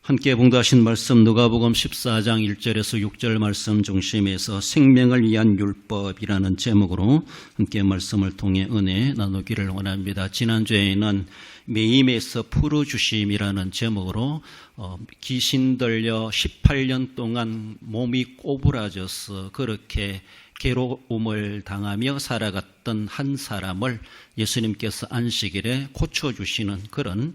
함께 봉독하신 말씀 누가복음 14장 1절에서 6절 말씀 중심에서 생명을 위한 율법이라는 제목으로 함께 말씀을 통해 은혜 나누기를 원합니다. 지난주에는 매임에서 풀어주심이라는 제목으로 귀신 들려 18년 동안 몸이 꼬부라져서 그렇게 괴로움을 당하며 살아갔던 한 사람을 예수님께서 안식일에 고쳐주시는 그런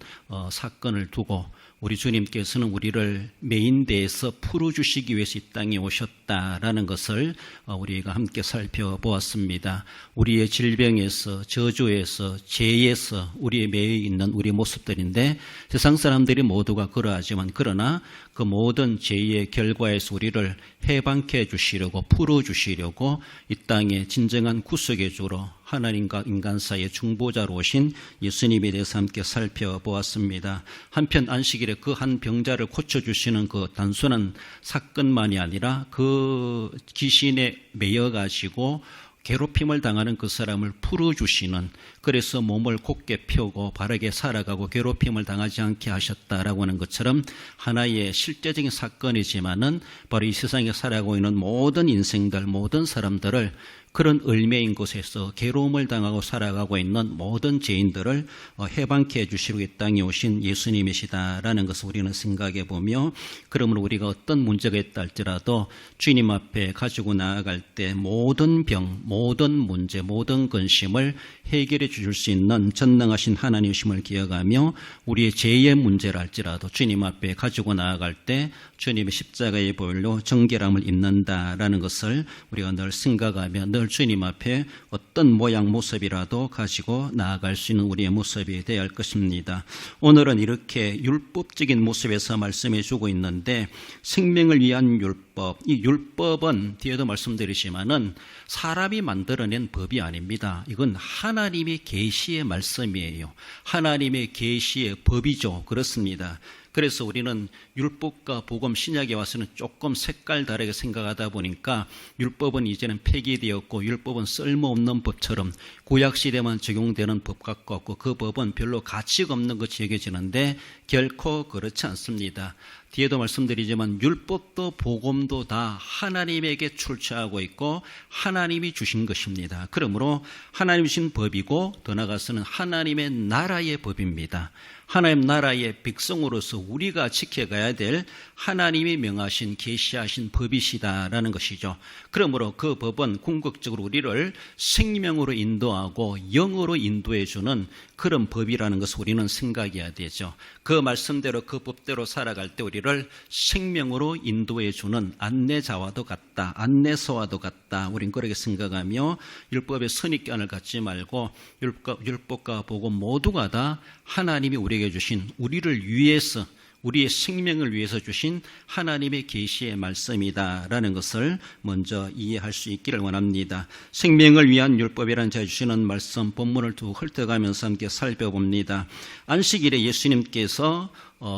사건을 두고 우리 주님께서는 우리를 매인대에서 풀어주시기 위해서 이 땅에 오셨다라는 것을 우리가 함께 살펴보았습니다. 우리의 질병에서, 저주에서, 죄에서 우리의 매여 있는 우리 모습들인데 세상 사람들이 모두가 그러하지만 그러나 그 모든 죄의 결과에서 우리를 해방케 해주시려고 풀어주시려고 이 땅에 진정한 구속의 주로 하나님과 인간 사이의 중보자로 오신 예수님에 대해서 함께 살펴보았습니다. 한편 안식일에 그 한 병자를 고쳐주시는 그 단순한 사건만이 아니라 그 귀신에 매여가지고 괴롭힘을 당하는 그 사람을 풀어주시는, 그래서 몸을 곧게 펴고 바르게 살아가고 괴롭힘을 당하지 않게 하셨다라고 하는 것처럼 하나의 실제적인 사건이지만은 바로 이 세상에 살아가고 있는 모든 인생들, 모든 사람들을 그런 을매인 곳에서 괴로움을 당하고 살아가고 있는 모든 죄인들을 해방케 해주시고 이 땅에 오신 예수님이시다라는 것을 우리는 생각해 보며, 그러므로 우리가 어떤 문제가 있다 할지라도 주님 앞에 가지고 나아갈 때 모든 병, 모든 문제, 모든 근심을 해결해 주실 수 있는 전능하신 하나님이심을 기억하며 우리의 죄의 문제를 할지라도 주님 앞에 가지고 나아갈 때 주님의 십자가의 보혈로 정결함을 입는다라는 것을 우리가 늘 생각하며 늘 주님 앞에 어떤 모양 모습이라도 가지고 나아갈 수 있는 우리의 모습이 되어야 할 것입니다. 오늘은 이렇게 율법적인 모습에서 말씀해 주고 있는데 생명을 위한 율법, 이 율법은 뒤에도 말씀드리지만은 사람이 만들어낸 법이 아닙니다. 이건 하나님의 계시의 말씀이에요. 하나님의 계시의 법이죠. 그렇습니다. 그래서 우리는 율법과 복음 신약에 와서는 조금 색깔 다르게 생각하다 보니까 율법은 이제는 폐기되었고 율법은 쓸모없는 법처럼 구약시대만 적용되는 법 같고 그 법은 별로 가치가 없는 것이 여겨지는데 결코 그렇지 않습니다. 뒤에도 말씀드리지만 율법도 복음도 다 하나님에게 출처하고 있고 하나님이 주신 것입니다. 그러므로 하나님이 주신 법이고 더 나아가서는 하나님의 나라의 법입니다. 하나님 나라의 백성으로서 우리가 지켜가야 될 하나님이 명하신 계시하신 법이시다라는 것이죠. 그러므로 그 법은 궁극적으로 우리를 생명으로 인도하고 영으로 인도해 주는 그런 법이라는 것을 우리는 생각해야 되죠. 그 말씀대로 그 법대로 살아갈 때 우리를 생명으로 인도해 주는 안내자와도 같다, 안내서와도 같다. 우린 그렇게 생각하며 율법의 선입견을 갖지 말고 율법과 복음 모두가 다 하나님이 우리에게 주신, 우리를 위해서, 우리의 생명을 위해서 주신 하나님의 계시의 말씀이다라는 것을 먼저 이해할 수 있기를 원합니다. 생명을 위한 율법이라는 제가 주시는 말씀 본문을 두고 훑어가면서 함께 살펴봅니다. 안식일에 예수님께서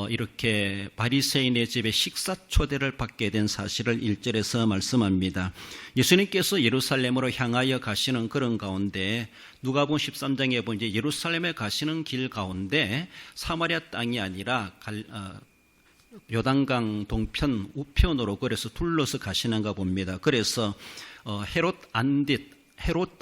이렇게 바리새인의 집에 식사 초대를 받게 된 사실을 1절에서 말씀합니다. 예수님께서 예루살렘으로 향하여 가시는 그런 가운데 누가복음 13장에 보면 이제 예루살렘에 가시는 길 가운데 사마리아 땅이 아니라 요단강 동편 우편으로 그래서 둘러서 가시는가 봅니다. 그래서 헤롯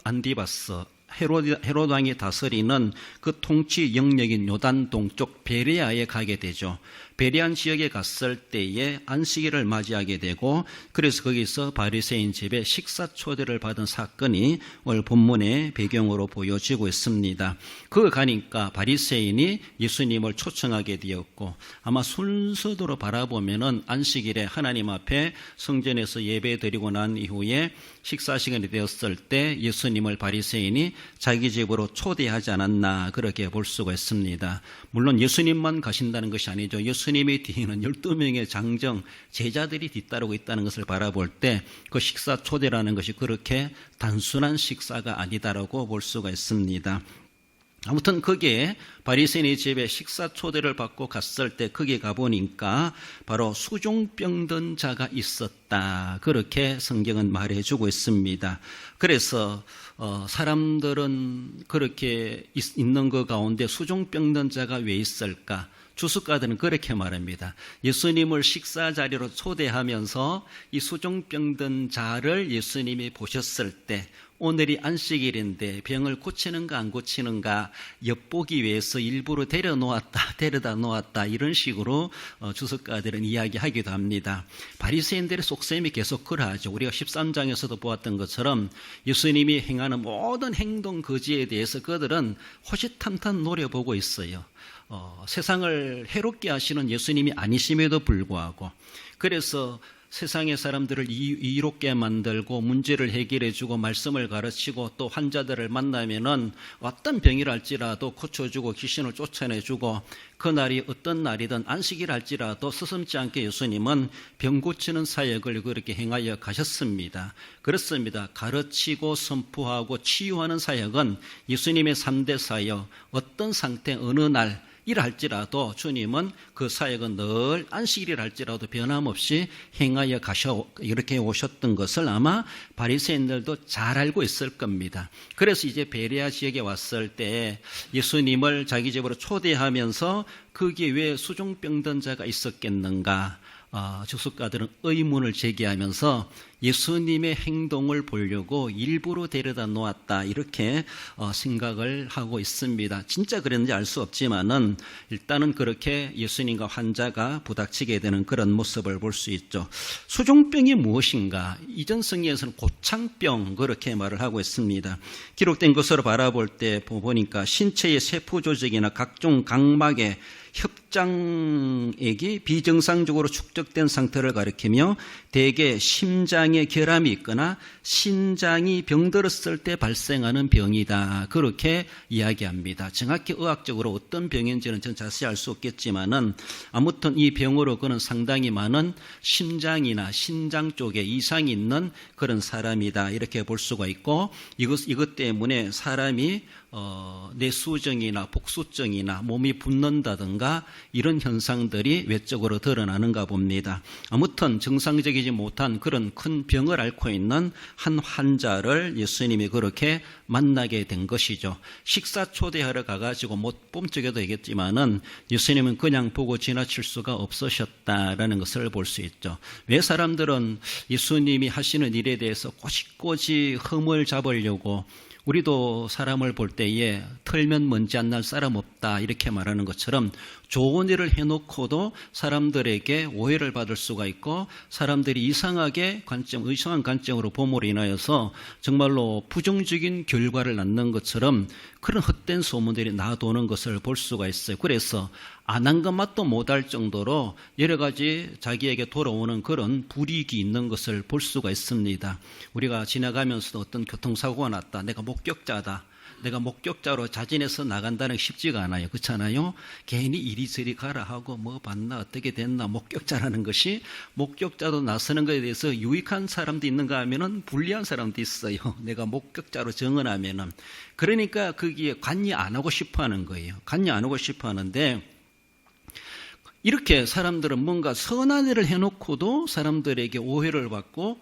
안디바스 헤롯 왕이 다스리는 그 통치 영역인 요단 동쪽 베레아에 가게 되죠. 베레안 지역에 갔을 때에 안식일을 맞이하게 되고 그래서 거기서 바리새인 집에 식사 초대를 받은 사건이 오늘 본문의 배경으로 보여지고 있습니다. 그 가니까 바리새인이 예수님을 초청하게 되었고 아마 순서대로 바라보면은 안식일에 하나님 앞에 성전에서 예배 드리고 난 이후에 식사 시간이 되었을 때 예수님을 바리새인이 자기 집으로 초대하지 않았나 그렇게 볼 수가 있습니다. 물론 예수님만 가신다는 것이 아니죠. 예수님의 뒤에는 12명의 장정 제자들이 뒤따르고 있다는 것을 바라볼 때 그 식사 초대라는 것이 그렇게 단순한 식사가 아니다라고 볼 수가 있습니다. 아무튼 거기에 바리새인의 집에 식사 초대를 받고 갔을 때 거기에 가보니까 바로 수종병 든 자가 있었다. 그렇게 성경은 말해주고 있습니다. 그래서 사람들은 그렇게 있는 것 가운데 수종병 든 자가 왜 있을까? 주석가들은 그렇게 말합니다. 예수님을 식사 자리로 초대하면서 이 수종병든 자를 예수님이 보셨을 때 오늘이 안식일인데 병을 고치는가 안 고치는가 엿보기 위해서 일부러 데려다 놓았다 이런 식으로 주석가들은 이야기하기도 합니다. 바리새인들의 속셈이 계속 그러하죠. 우리가 13장에서도 보았던 것처럼 예수님이 행하는 모든 행동 거지에 대해서 그들은 호시탐탐 노려보고 있어요. 세상을 해롭게 하시는 예수님이 아니심에도 불구하고 그래서 세상의 사람들을 이롭게 만들고 문제를 해결해주고 말씀을 가르치고 또 환자들을 만나면은 어떤 병이랄지라도 고쳐주고 귀신을 쫓아내주고 그날이 어떤 날이든 안식일할지라도 서슴지 않게 예수님은 병 고치는 사역을 그렇게 행하여 가셨습니다. 그렇습니다. 가르치고 선포하고 치유하는 사역은 예수님의 3대 사역, 어떤 상태 어느 날 일할지라도 주님은 그 사역은 늘 안식일이랄지라도 변함없이 행하여 이렇게 오셨던 것을 아마 바리새인들도 잘 알고 있을 겁니다. 그래서 이제 베레아 지역에 왔을 때 예수님을 자기 집으로 초대하면서 거기에 왜 수종병든 자가 있었겠는가? 주석가들은 의문을 제기하면서 예수님의 행동을 보려고 일부러 데려다 놓았다 이렇게 생각을 하고 있습니다. 진짜 그랬는지 알 수 없지만은 일단은 그렇게 예수님과 환자가 부닥치게 되는 그런 모습을 볼 수 있죠. 수종병이 무엇인가? 이전 성경에서는 고창병 그렇게 말을 하고 있습니다. 기록된 것으로 바라볼 때 보니까 신체의 세포 조직이나 각종 각막의 협장액이 비정상적으로 축적된 상태를 가리키며 대개 심장에 결함이 있거나 신장이 병들었을 때 발생하는 병이다. 그렇게 이야기합니다. 정확히 의학적으로 어떤 병인지는 전 자세히 알 수 없겠지만은 아무튼 이 병으로 그는 상당히 많은 심장이나 신장 쪽에 이상이 있는 그런 사람이다. 이렇게 볼 수가 있고 이것 때문에 사람이 내수증이나 복수증이나 몸이 붓는다든가 이런 현상들이 외적으로 드러나는가 봅니다. 아무튼 정상적이지 못한 그런 큰 병을 앓고 있는 한 환자를 예수님이 그렇게 만나게 된 것이죠. 식사 초대하러 가가지고 못 뽐쩍여도 되겠지만은 예수님은 그냥 보고 지나칠 수가 없으셨다라는 것을 볼 수 있죠. 왜 사람들은 예수님이 하시는 일에 대해서 꼬시꼬시 흠을 잡으려고 우리도 사람을 볼 때에 털면 먼지 안 날 사람 없다 이렇게 말하는 것처럼 좋은 일을 해놓고도 사람들에게 오해를 받을 수가 있고 사람들이 이상한 관점으로 봄으로 인하여서 정말로 부정적인 결과를 낳는 것처럼 그런 헛된 소문들이 나도는 것을 볼 수가 있어요. 그래서 안 한 것 맛도 못할 정도로 여러 가지 자기에게 돌아오는 그런 불이익이 있는 것을 볼 수가 있습니다. 우리가 지나가면서도 어떤 교통사고가 났다. 내가 목격자다. 내가 목격자로 자진해서 나간다는 게 쉽지가 않아요. 그렇잖아요? 괜히 이리저리 가라 하고 뭐 봤나 어떻게 됐나 목격자라는 것이 목격자도 나서는 것에 대해서 유익한 사람도 있는가 하면은 불리한 사람도 있어요. 내가 목격자로 증언하면은. 그러니까 거기에 관여 안 하고 싶어 하는 거예요. 관여 안 하고 싶어 하는데 이렇게 사람들은 뭔가 선한 일을 해놓고도 사람들에게 오해를 받고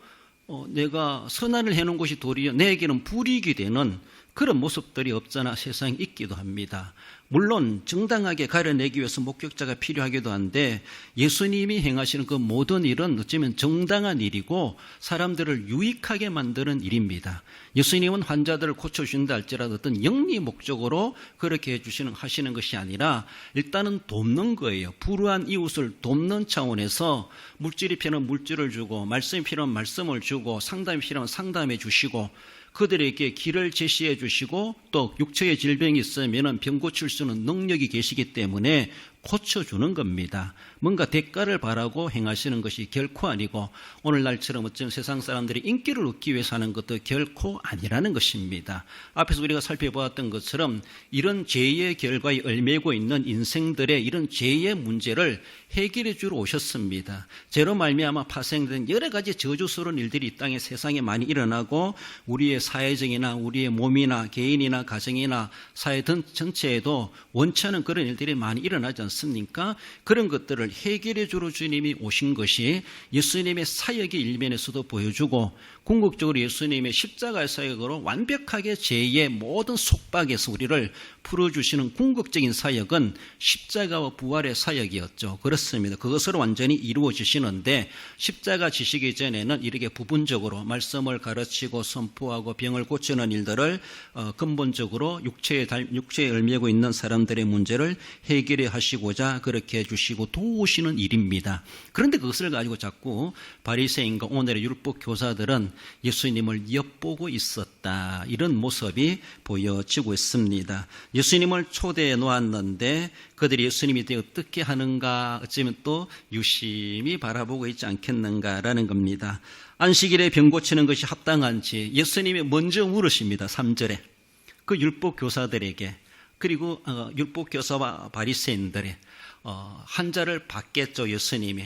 내가 선한 일을 해놓은 것이 도리어 내게는 불이익이 되는 그런 모습들이 없잖아 세상에 있기도 합니다. 물론 정당하게 가려내기 위해서 목격자가 필요하기도 한데 예수님이 행하시는 그 모든 일은 어쩌면 정당한 일이고 사람들을 유익하게 만드는 일입니다. 예수님은 환자들을 고쳐주신다 할지라도 어떤 영리 목적으로 그렇게 하시는 것이 아니라 일단은 돕는 거예요. 불우한 이웃을 돕는 차원에서 물질이 필요하면 물질을 주고 말씀이 필요하면 말씀을 주고 상담이 필요하면 상담해 주시고 그들에게 길을 제시해 주시고 또 육체의 질병이 있으면 병 고칠 수 있는 능력이 계시기 때문에 고쳐주는 겁니다. 뭔가 대가를 바라고 행하시는 것이 결코 아니고 오늘날처럼 어쩌면 세상 사람들이 인기를 얻기 위해서 하는 것도 결코 아니라는 것입니다. 앞에서 우리가 살펴보았던 것처럼 이런 죄의 결과에 얽매고 있는 인생들의 이런 죄의 문제를 해결해 주러 오셨습니다. 죄로 말미암아 파생된 여러 가지 저주스러운 일들이 이 땅에 세상에 많이 일어나고 우리의 사회적이나 우리의 몸이나 개인이나 가정이나 사회 전체에도 원치 않은 그런 일들이 많이 일어나지 않습니까? 그런 것들을 해결해 주러 주님이 오신 것이 예수님의 사역의 일면에서도 보여주고 궁극적으로 예수님의 십자가의 사역으로 완벽하게 죄의 모든 속박에서 우리를 풀어주시는 궁극적인 사역은 십자가와 부활의 사역이었죠. 그렇습니다. 그것으로 완전히 이루어지시는데 십자가 지시기 전에는 이렇게 부분적으로 말씀을 가르치고 선포하고 병을 고치는 일들을 근본적으로 육체에 얽매고 있는 사람들의 문제를 해결해 하시고자 그렇게 해주시고 도우시는 일입니다. 그런데 그것을 가지고 자꾸 바리새인과 오늘의 율법 교사들은 예수님을 엿보고 있었다, 이런 모습이 보여지고 있습니다. 예수님을 초대해 놓았는데 그들이 예수님이 어떻게 하는가 어쩌면 또 유심히 바라보고 있지 않겠는가라는 겁니다. 안식일에 병 고치는 것이 합당한지 예수님이 먼저 물으십니다. 3절에 그 율법 교사들에게, 그리고 율법 교사와 바리새인들의 한자를 받겠죠. 예수님이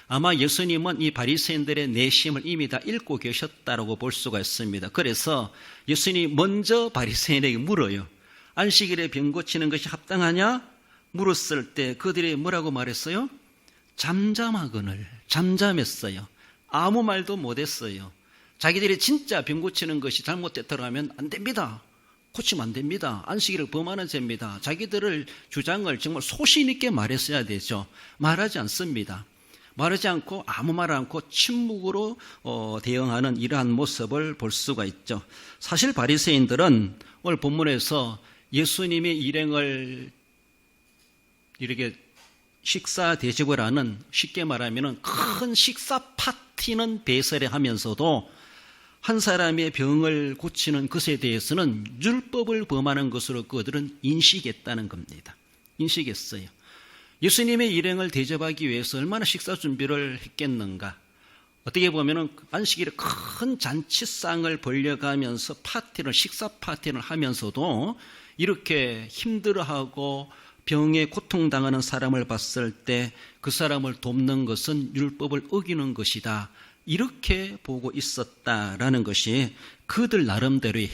아마 예수님은 이 바리새인들의 내심을 이미 다 읽고 계셨다라고 볼 수가 있습니다. 그래서 예수님이 먼저 바리새인에게 물어요. 안식일에 병 고치는 것이 합당하냐? 물었을 때 그들이 뭐라고 말했어요? 잠잠하거늘, 잠잠했어요. 아무 말도 못했어요. 자기들이 진짜 병 고치는 것이 잘못됐다고 하면 안 됩니다, 고치면 안 됩니다, 안식일을 범하는 죄입니다, 자기들을 주장을 정말 소신 있게 말했어야 되죠. 말하지 않습니다. 말하지 않고 아무 말 않고 침묵으로 대응하는 이러한 모습을 볼 수가 있죠. 사실 바리새인들은 오늘 본문에서 예수님의 일행을 이렇게 식사 대접을 하는, 쉽게 말하면 큰 식사 파티는 배설하면서도 한 사람의 병을 고치는 것에 대해서는 율법을 범하는 것으로 그들은 인식했다는 겁니다. 인식했어요. 예수님의 일행을 대접하기 위해서 얼마나 식사 준비를 했겠는가. 어떻게 보면 안식일에 큰 잔치상을 벌려가면서 식사 파티를 하면서도 이렇게 힘들어하고 병에 고통당하는 사람을 봤을 때 그 사람을 돕는 것은 율법을 어기는 것이다, 이렇게 보고 있었다라는 것이 그들 나름대로의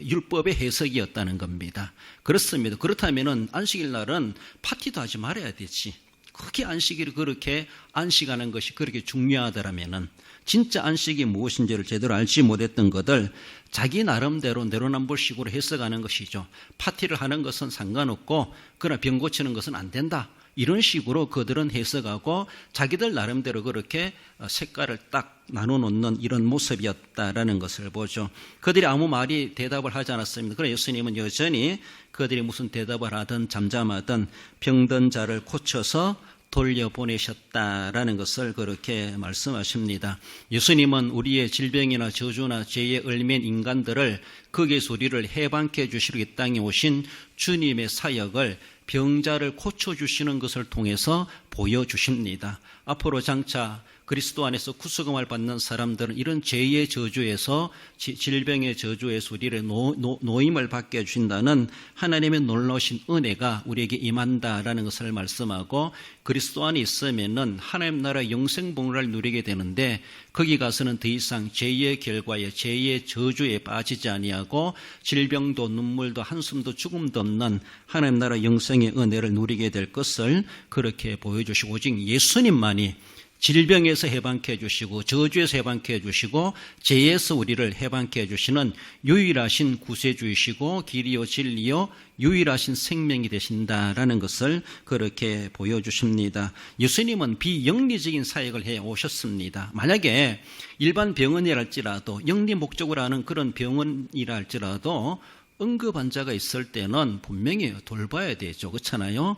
율법의 해석이었다는 겁니다. 그렇습니다. 그렇다면 안식일 날은 파티도 하지 말아야 되지. 그렇게 안식일을 그렇게 안식하는 것이 그렇게 중요하더라면 진짜 안식이 무엇인지를 제대로 알지 못했던 것을 자기 나름대로 내로남불식으로 해석하는 것이죠. 파티를 하는 것은 상관없고 그러나 병 고치는 것은 안 된다, 이런 식으로 그들은 해석하고 자기들 나름대로 그렇게 색깔을 딱 나눠놓는 이런 모습이었다라는 것을 보죠. 그들이 아무 말이 대답을 하지 않았습니다. 그러나 예수님은 여전히 그들이 무슨 대답을 하든 잠잠하든 병든 자를 고쳐서 돌려보내셨다라는 것을 그렇게 말씀하십니다. 예수님은 우리의 질병이나 저주나 죄에 얽매인 인간들을 거기에서 우리를 해방케 해주시러 이 땅에 오신 주님의 사역을 병자를 고쳐주시는 것을 통해서 보여주십니다. 앞으로 장차 그리스도 안에서 구속함을 받는 사람들은 이런 죄의 저주에서, 질병의 저주에서 우리를 노임을 받게 해주신다는 하나님의 놀라우신 은혜가 우리에게 임한다라는 것을 말씀하고, 그리스도 안에 있으면은 하나님 나라 영생복락을 누리게 되는데 거기 가서는 더 이상 죄의 결과에, 죄의 저주에 빠지지 아니하고 질병도 눈물도 한숨도 죽음도 없는 하나님 나라 영생의 은혜를 누리게 될 것을 그렇게 보여주시고, 오직 예수님만이 질병에서 해방케 해주시고 저주에서 해방케 해주시고 죄에서 우리를 해방케 해주시는 유일하신 구세주이시고 길이요 진리요 유일하신 생명이 되신다라는 것을 그렇게 보여주십니다. 예수님은 비영리적인 사역을 해오셨습니다. 만약에 일반 병원이라 할지라도 영리 목적으로 하는 그런 병원이라 할지라도 응급 환자가 있을 때는 분명히 돌봐야 되죠. 그렇잖아요.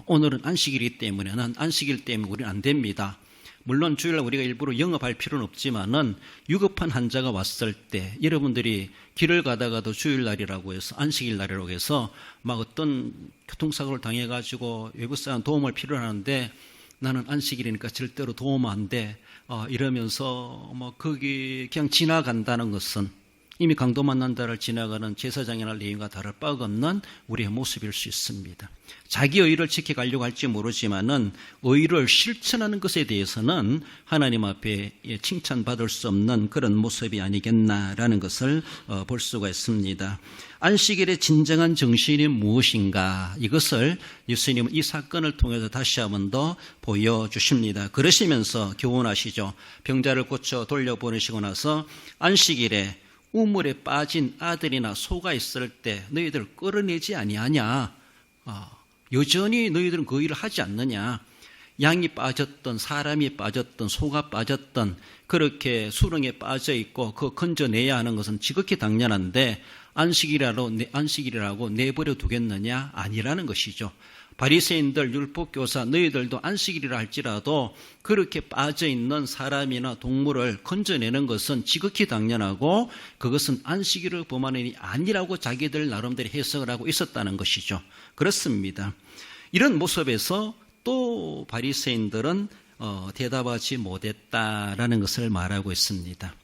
오늘은 안식일이기 때문에 안식일 때문에 우리는 안 됩니다. 물론 주일날 우리가 일부러 영업할 필요는 없지만은 위급한 환자가 왔을 때 여러분들이 길을 가다가도 주일날이라고 해서 안식일날이라고 해서 막 어떤 교통사고를 당해가지고 외부 사람 도움을 필요로 하는데 나는 안식일이니까 절대로 도움 안 돼 이러면서 거기 그냥 지나간다는 것은 이미 강도 만난 달을 지나가는 제사장이나 레위인과 다를 바가 없는 우리의 모습일 수 있습니다. 자기 의의를 지켜가려고 할지 모르지만은 의의를 실천하는 것에 대해서는 하나님 앞에 칭찬받을 수 없는 그런 모습이 아니겠나라는 것을 볼 수가 있습니다. 안식일의 진정한 정신이 무엇인가, 이것을 예수님은 이 사건을 통해서 다시 한 번 더 보여주십니다. 그러시면서 교훈하시죠. 병자를 고쳐 돌려보내시고 나서 안식일에 우물에 빠진 아들이나 소가 있을 때 너희들 끌어내지 아니하냐? 여전히 너희들은 그 일을 하지 않느냐? 양이 빠졌던 사람이 빠졌던 소가 빠졌던 그렇게 수렁에 빠져 있고 그 건져내야 하는 것은 지극히 당연한데 안식일이라고 내버려 두겠느냐? 아니라는 것이죠. 바리새인들, 율법교사 너희들도 안식일이라 할지라도 그렇게 빠져있는 사람이나 동물을 건져내는 것은 지극히 당연하고 그것은 안식일을 범하는 일이 아니라고 자기들 나름대로 해석을 하고 있었다는 것이죠. 그렇습니다. 이런 모습에서 또 바리새인들은 대답하지 못했다라는 것을 말하고 있습니다.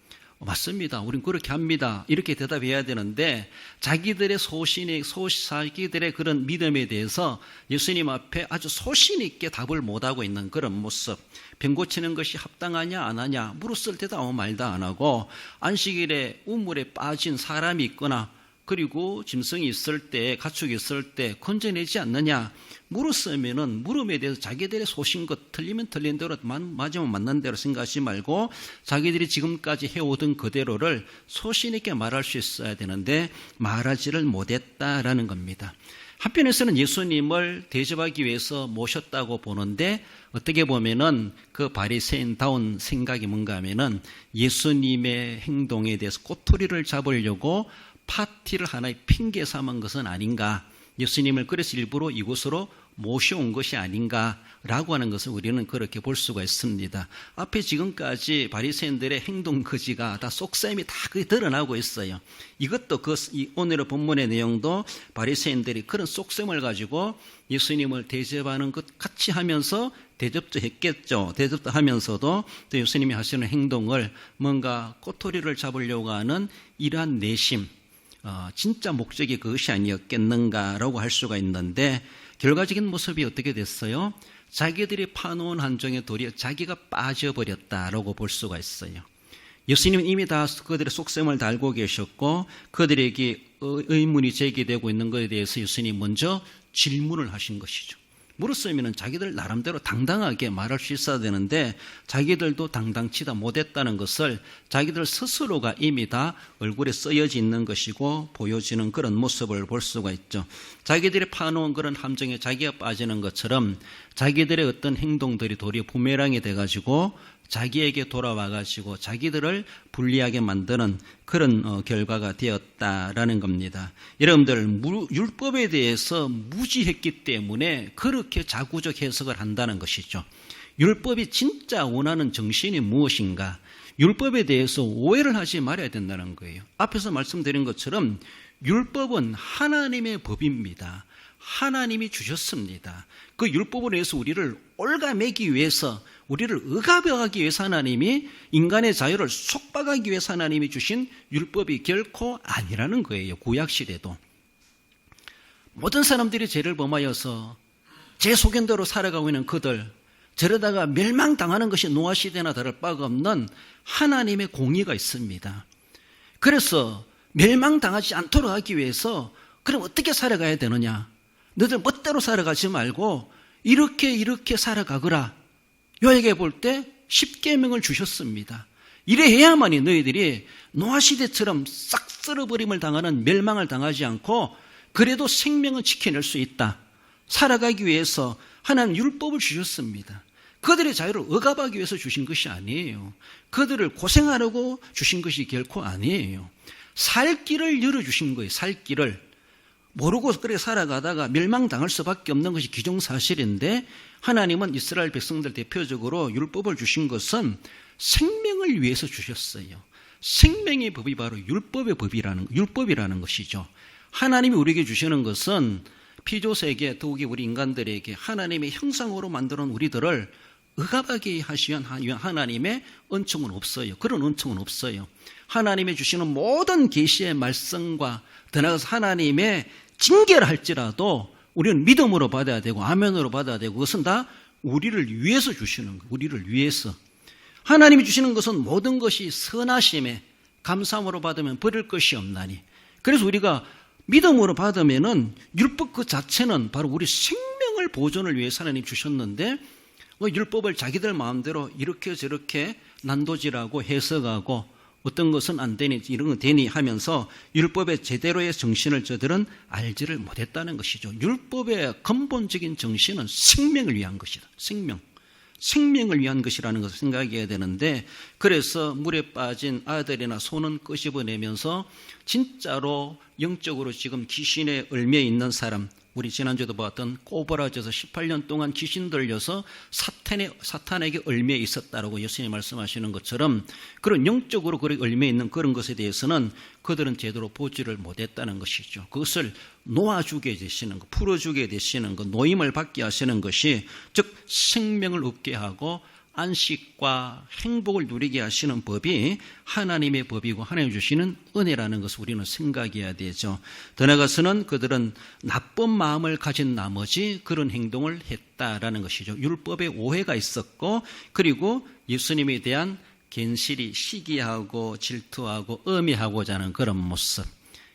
맞습니다. 우린 그렇게 합니다. 이렇게 대답해야 되는데 자기들의 자기들의 그런 믿음에 대해서 예수님 앞에 아주 소신 있게 답을 못하고 있는 그런 모습. 병 고치는 것이 합당하냐 안 하냐 물었을 때도 아무 말도 안 하고 안식일에 우물에 빠진 사람이 있거나 그리고 짐승이 있을 때 가축이 있을 때 건져내지 않느냐 물었으면은 물음에 대해서 자기들의 소신껏 틀리면 틀린 대로 맞으면 맞는 대로 생각하지 말고 자기들이 지금까지 해오던 그대로를 소신 있게 말할 수 있어야 되는데 말하지를 못했다라는 겁니다. 한편에서는 예수님을 대접하기 위해서 모셨다고 보는데 어떻게 보면은 그 바리새인다운 생각이 뭔가 하면은 예수님의 행동에 대해서 꼬투리를 잡으려고 파티를 하나의 핑계 삼은 것은 아닌가, 예수님을 그래서 일부러 이곳으로 모셔온 것이 아닌가라고 하는 것을 우리는 그렇게 볼 수가 있습니다. 앞에 지금까지 바리새인들의 행동 거지가 다 속셈이 다 그게 드러나고 있어요. 이것도 오늘의 본문의 내용도 바리새인들이 그런 속셈을 가지고 예수님을 대접하는 것 같이 하면서 대접도 했겠죠. 대접도 하면서도 또 예수님이 하시는 행동을 뭔가 꼬투리를 잡으려고 하는 이러한 내심, 진짜 목적이 그것이 아니었겠는가라고 할 수가 있는데 결과적인 모습이 어떻게 됐어요? 자기들이 파놓은 함정에 도리어 자기가 빠져버렸다라고 볼 수가 있어요. 예수님은 이미 다 그들의 속셈을 다 알고 계셨고 그들에게 의문이 제기되고 있는 것에 대해서 예수님이 먼저 질문을 하신 것이죠. 물었으면 자기들 나름대로 당당하게 말할 수 있어야 되는데 자기들도 당당치다 못했다는 것을 자기들 스스로가 이미 다 얼굴에 쓰여져 있는 것이고 보여지는 그런 모습을 볼 수가 있죠. 자기들이 파놓은 그런 함정에 자기가 빠지는 것처럼 자기들의 어떤 행동들이 도리어 부메랑이 돼가지고 자기에게 돌아와가지고 자기들을 불리하게 만드는 그런 결과가 되었다라는 겁니다. 여러분들 율법에 대해서 무지했기 때문에 그렇게 자구적 해석을 한다는 것이죠. 율법이 진짜 원하는 정신이 무엇인가? 율법에 대해서 오해를 하지 말아야 된다는 거예요. 앞에서 말씀드린 것처럼 율법은 하나님의 법입니다. 하나님이 주셨습니다. 그 율법을 위해서 우리를 올가매기 위해서 우리를 억압하기 위해서 하나님이 인간의 자유를 속박하기 위해서 하나님이 주신 율법이 결코 아니라는 거예요. 구약시대도 모든 사람들이 죄를 범하여서 제 소견대로 살아가고 있는 그들, 저러다가 멸망당하는 것이 노아시대나 다를 바가 없는 하나님의 공의가 있습니다. 그래서 멸망당하지 않도록 하기 위해서 그럼 어떻게 살아가야 되느냐? 너희들 멋대로 살아가지 말고 이렇게 살아가거라. 요에게 볼 때 10계명을 주셨습니다. 이래야만이 너희들이 노아시대처럼 싹 쓸어버림을 당하는 멸망을 당하지 않고 그래도 생명을 지켜낼 수 있다. 살아가기 위해서 하나님 율법을 주셨습니다. 그들의 자유를 억압하기 위해서 주신 것이 아니에요. 그들을 고생하려고 주신 것이 결코 아니에요. 살 길을 열어주신 거예요. 살 길을. 모르고 그렇게 살아가다가 멸망당할 수밖에 없는 것이 기정사실인데 하나님은 이스라엘 백성들 대표적으로 율법을 주신 것은 생명을 위해서 주셨어요. 생명의 법이 바로 율법이라는 것이죠. 하나님이 우리에게 주시는 것은 피조세계, 더욱이 우리 인간들에게 하나님의 형상으로 만들어 놓은 우리들을 억압하게 하시는 하나님의 은총은 없어요. 그런 은총은 없어요. 하나님이 주시는 모든 계시의 말씀과 더 나아가서 하나님의 징계를 할지라도 우리는 믿음으로 받아야 되고 아멘으로 받아야 되고 그것은 다 우리를 위해서 주시는 거예요. 우리를 위해서. 하나님이 주시는 것은 모든 것이 선하심에 감사함으로 받으면 버릴 것이 없나니. 그래서 우리가 믿음으로 받으면은 율법 그 자체는 바로 우리 생명을 보존을 위해서 하나님 주셨는데 율법을 자기들 마음대로 이렇게 저렇게 난도질하고 해석하고 어떤 것은 안 되니 이런 건 되니 하면서 율법의 제대로의 정신을 저들은 알지를 못했다는 것이죠. 율법의 근본적인 정신은 생명을 위한 것이다. 생명을 위한 것이라는 것을 생각해야 되는데, 그래서 물에 빠진 아들이나 소는 끄집어내면서 진짜로 영적으로 지금 귀신에 얽매여 있는 사람, 우리 지난주에도 봤던 꼬부라져서 18년 동안 귀신 들려서 사탄에게 얽매여 있었다라고 예수님이 말씀하시는 것처럼, 그런 영적으로 그렇게 얽매여 있는 그런 것에 대해서는 그들은 제대로 보지를 못했다는 것이죠. 그것을 놓아주게 되시는 것, 풀어주게 되시는 것, 노임을 받게 하시는 것이, 즉 생명을 얻게 하고 안식과 행복을 누리게 하시는 법이 하나님의 법이고 하나님 주시는 은혜라는 것을 우리는 생각해야 되죠. 더 나아가서는 그들은 나쁜 마음을 가진 나머지 그런 행동을 했다라는 것이죠. 율법에 오해가 있었고, 그리고 예수님에 대한 괜시리 시기하고 질투하고 음해하고자 하는 그런 모습,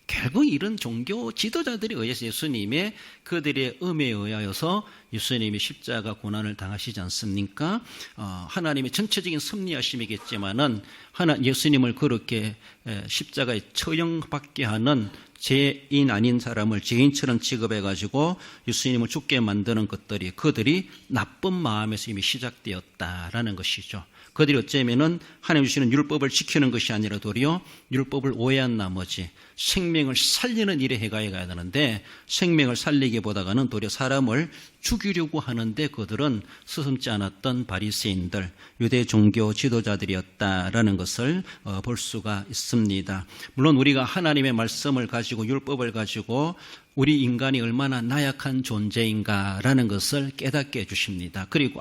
결국 이런 종교 지도자들에 의해서 예수님의 그들의 음해에 의하여서 예수님이 십자가 고난을 당하시지 않습니까? 하나님의 전체적인 섭리하심이겠지만은 예수님을 그렇게 십자가에 처형받게 하는 죄인 아닌 사람을 죄인처럼 취급해가지고 예수님을 죽게 만드는 것들이 그들이 나쁜 마음에서 이미 시작되었다라는 것이죠. 그들이 어쩌면은 하나님 주시는 율법을 지키는 것이 아니라 도리어 율법을 오해한 나머지 생명을 살리는 일에 해가야 되는데, 생명을 살리기보다는 도리어 사람을 죽이려고 하는데 그들은 서슴지 않았던 바리새인들, 유대 종교 지도자들이었다라는 것을 볼 수가 있습니다. 물론 우리가 하나님의 말씀을 가지고 율법을 가지고 우리 인간이 얼마나 나약한 존재인가라는 것을 깨닫게 해주십니다. 그리고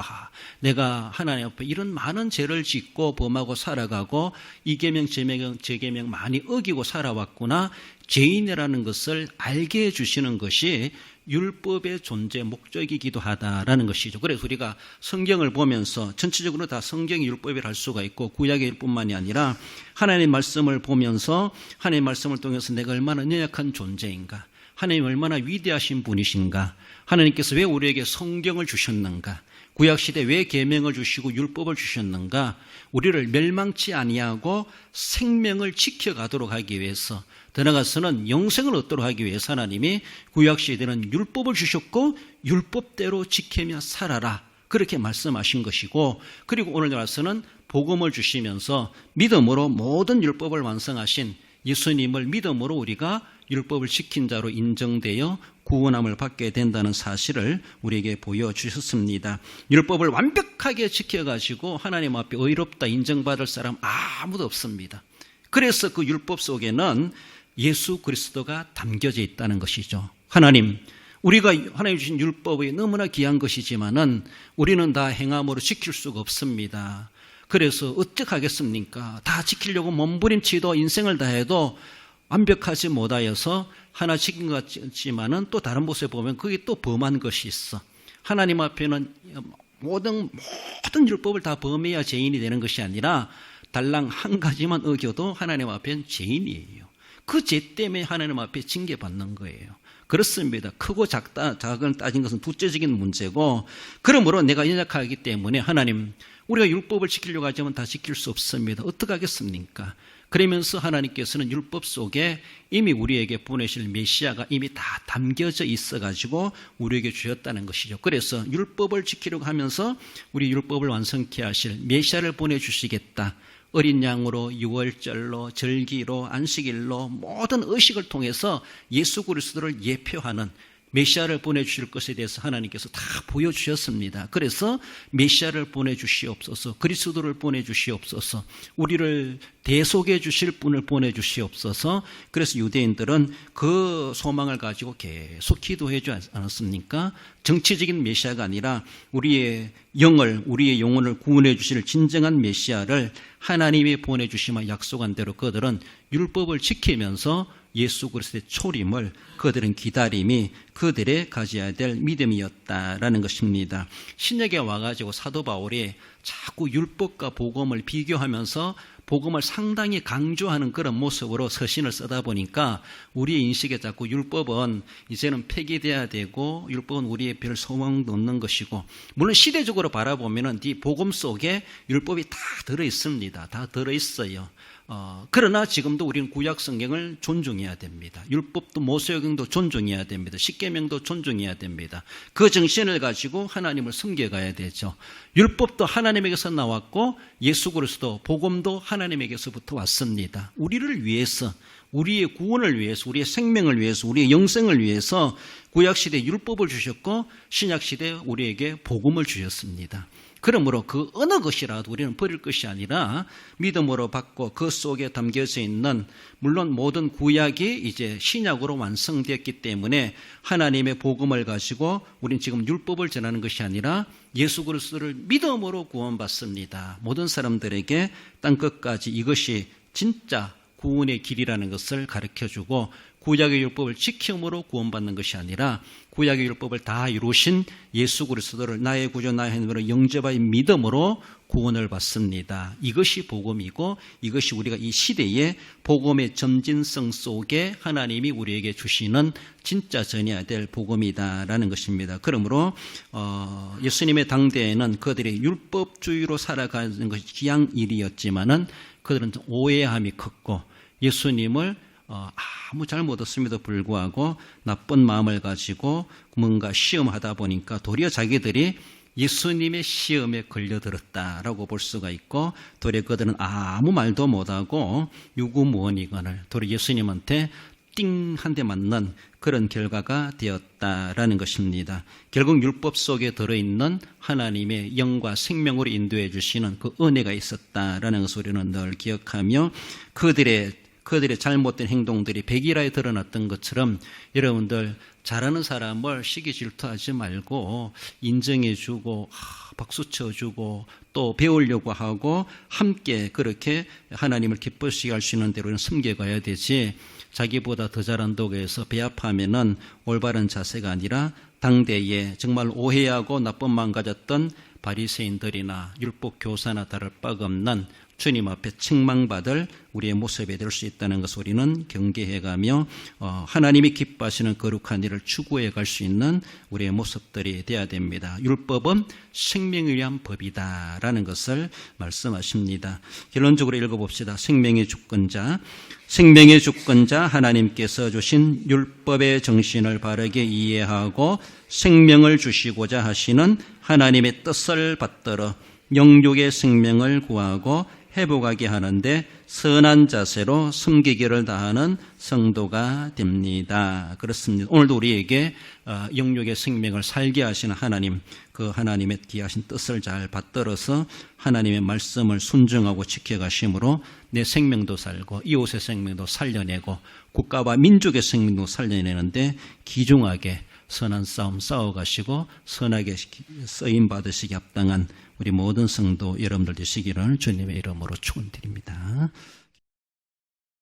내가 하나님 앞에 이런 많은 죄를 짓고 범하고 살아가고 이 계명 저 계명 많이 어기고 살아왔구나, 죄인이라는 것을 알게 해주시는 것이 율법의 존재 목적이기도 하다라는 것이죠. 그래서 우리가 성경을 보면서 전체적으로 다 성경이 율법이라 할 수가 있고 구약의 율뿐만이 아니라 하나님의 말씀을 보면서 하나님의 말씀을 통해서 내가 얼마나 연약한 존재인가, 하나님 얼마나 위대하신 분이신가, 하나님께서 왜 우리에게 성경을 주셨는가, 구약시대 왜 계명을 주시고 율법을 주셨는가, 우리를 멸망치 아니하고 생명을 지켜가도록 하기 위해서, 더 나아가서는 영생을 얻도록 하기 위해서 하나님이 구약시대는 율법을 주셨고 율법대로 지키며 살아라, 그렇게 말씀하신 것이고, 그리고 오늘 와서는 복음을 주시면서 믿음으로 모든 율법을 완성하신 예수님을 믿음으로 우리가 율법을 지킨 자로 인정되어 구원함을 받게 된다는 사실을 우리에게 보여주셨습니다. 율법을 완벽하게 지켜가지고 하나님 앞에 의롭다 인정받을 사람 아무도 없습니다. 그래서 그 율법 속에는 예수 그리스도가 담겨져 있다는 것이죠. 우리가 하나님 주신 율법이 너무나 귀한 것이지만은 우리는 다 행함으로 지킬 수가 없습니다. 그래서 어떡하겠습니까? 다 지키려고 몸부림치도 인생을 다해도 완벽하지 못하여서 하나 지킨 것 같지만은 또 다른 곳에 보면 그게 또 범한 것이 있어. 하나님 앞에는 모든 율법을 다 범해야 죄인이 되는 것이 아니라 달랑 한 가지만 어겨도 하나님 앞에는 죄인이에요. 그 죄 때문에 하나님 앞에 징계받는 거예요. 그렇습니다. 크고 작은 따진 것은 두째적인 문제고, 그러므로 내가 연약하기 때문에 하나님, 우리가 율법을 지키려고 하지만 다 지킬 수 없습니다. 어떡하겠습니까? 그러면서 하나님께서는 율법 속에 이미 우리에게 보내실 메시아가 이미 다 담겨져 있어가지고 우리에게 주셨다는 것이죠. 그래서 율법을 지키려고 하면서 우리 율법을 완성케 하실 메시아를 보내주시겠다. 어린 양으로, 유월절로, 절기로, 안식일로 모든 의식을 통해서 예수 그리스도를 예표하는 메시아를 보내주실 것에 대해서 하나님께서 다 보여주셨습니다. 그래서 메시아를 보내주시옵소서, 그리스도를 보내주시옵소서, 우리를 대속해 주실 분을 보내주시옵소서. 그래서 유대인들은 그 소망을 가지고 계속 기도해 주지 않았습니까? 정치적인 메시아가 아니라 우리의 영혼을 구원해 주실 진정한 메시아를 하나님이 보내주시며 약속한 대로 그들은 율법을 지키면서 예수 그리스도의 초림을 그들은 기다림이 그들의 가져야 될 믿음이었다라는 것입니다. 신약에 와가지고 사도 바울이 자꾸 율법과 복음을 비교하면서 복음을 상당히 강조하는 그런 모습으로 서신을 쓰다 보니까 우리의 인식에 자꾸 율법은 이제는 폐기돼야 되고 율법은 우리의 별 소망도 없는 것이고, 물론 시대적으로 바라보면은 이 복음 속에 율법이 다 들어있습니다. 다 들어있어요. 그러나 지금도 우리는 구약 성경을 존중해야 됩니다. 율법도 모세오경도 존중해야 됩니다. 십계명도 존중해야 됩니다. 그 정신을 가지고 하나님을 섬겨가야 되죠. 율법도 하나님에게서 나왔고 예수 그리스도 복음도 하나님에게서부터 왔습니다. 우리를 위해서, 우리의 구원을 위해서, 우리의 생명을 위해서, 우리의 영생을 위해서 구약시대에 율법을 주셨고 신약시대에 우리에게 복음을 주셨습니다. 그러므로 그 어느 것이라도 우리는 버릴 것이 아니라 믿음으로 받고 그 속에 담겨져 있는, 물론 모든 구약이 이제 신약으로 완성되었기 때문에 하나님의 복음을 가지고 우리는 지금 율법을 전하는 것이 아니라 예수 그리스도를 믿음으로 구원받습니다. 모든 사람들에게 땅끝까지 이것이 진짜 구원의 길이라는 것을 가르쳐주고, 구약의 율법을 지킴으로 구원받는 것이 아니라 구약의 율법을 다 이루신 예수 그리스도를 나의 구주 나의 하나님으로 영접하여 믿음으로 구원을 받습니다. 이것이 복음이고 이것이 우리가 이 시대의 복음의 점진성 속에 하나님이 우리에게 주시는 진짜 전해야 될 복음이다라는 것입니다. 그러므로 예수님의 당대에는 그들이 율법주의로 살아가는 것이 기양 일이었지만은 그들은 오해함이 컸고 예수님을 아무 잘못 없음에도 불구하고 나쁜 마음을 가지고 뭔가 시험하다 보니까 도리어 자기들이 예수님의 시험에 걸려들었다라고 볼 수가 있고, 도리어 그들은 아무 말도 못하고 유구무원이거늘 도리어 예수님한테 띵 한 대 맞는 그런 결과가 되었다라는 것입니다. 결국 율법 속에 들어있는 하나님의 영과 생명으로 인도해 주시는 그 은혜가 있었다라는 것을 우리는 늘 기억하며, 그들의 잘못된 행동들이 백일화에 드러났던 것처럼 여러분들 잘하는 사람을 시기 질투하지 말고 인정해주고 박수 쳐주고 또 배우려고 하고 함께 그렇게 하나님을 기쁘시게 할 수 있는 대로 섬겨가야 되지, 자기보다 더 잘한다고 해서 배합하면은 올바른 자세가 아니라 당대에 정말 오해하고 나쁜 마음 가졌던 바리새인들이나 율법 교사나 다를 바가 없는 주님 앞에 책망받을 우리의 모습이 될 수 있다는 것을 우리는 경계해가며 하나님이 기뻐하시는 거룩한 일을 추구해 갈 수 있는 우리의 모습들이 되어야 됩니다. 율법은 생명을 위한 법이다라는 것을 말씀하십니다. 결론적으로 읽어봅시다. 생명의 주권자 하나님께서 주신 율법의 정신을 바르게 이해하고 생명을 주시고자 하시는 하나님의 뜻을 받들어 영육의 생명을 구하고 회복하게 하는데 선한 자세로 섬기기를 다하는 성도가 됩니다. 그렇습니다. 오늘도 우리에게 영육의 생명을 살게 하시는 하나님, 그 하나님의 귀하신 뜻을 잘 받들어서 하나님의 말씀을 순종하고 지켜가심으로 내 생명도 살고 이웃의 생명도 살려내고 국가와 민족의 생명도 살려내는데 귀중하게 선한 싸움 싸워가시고 선하게 쓰임받으시기 합당한 우리 모든 성도 여러분들 되시기를 주님의 이름으로 축원드립니다.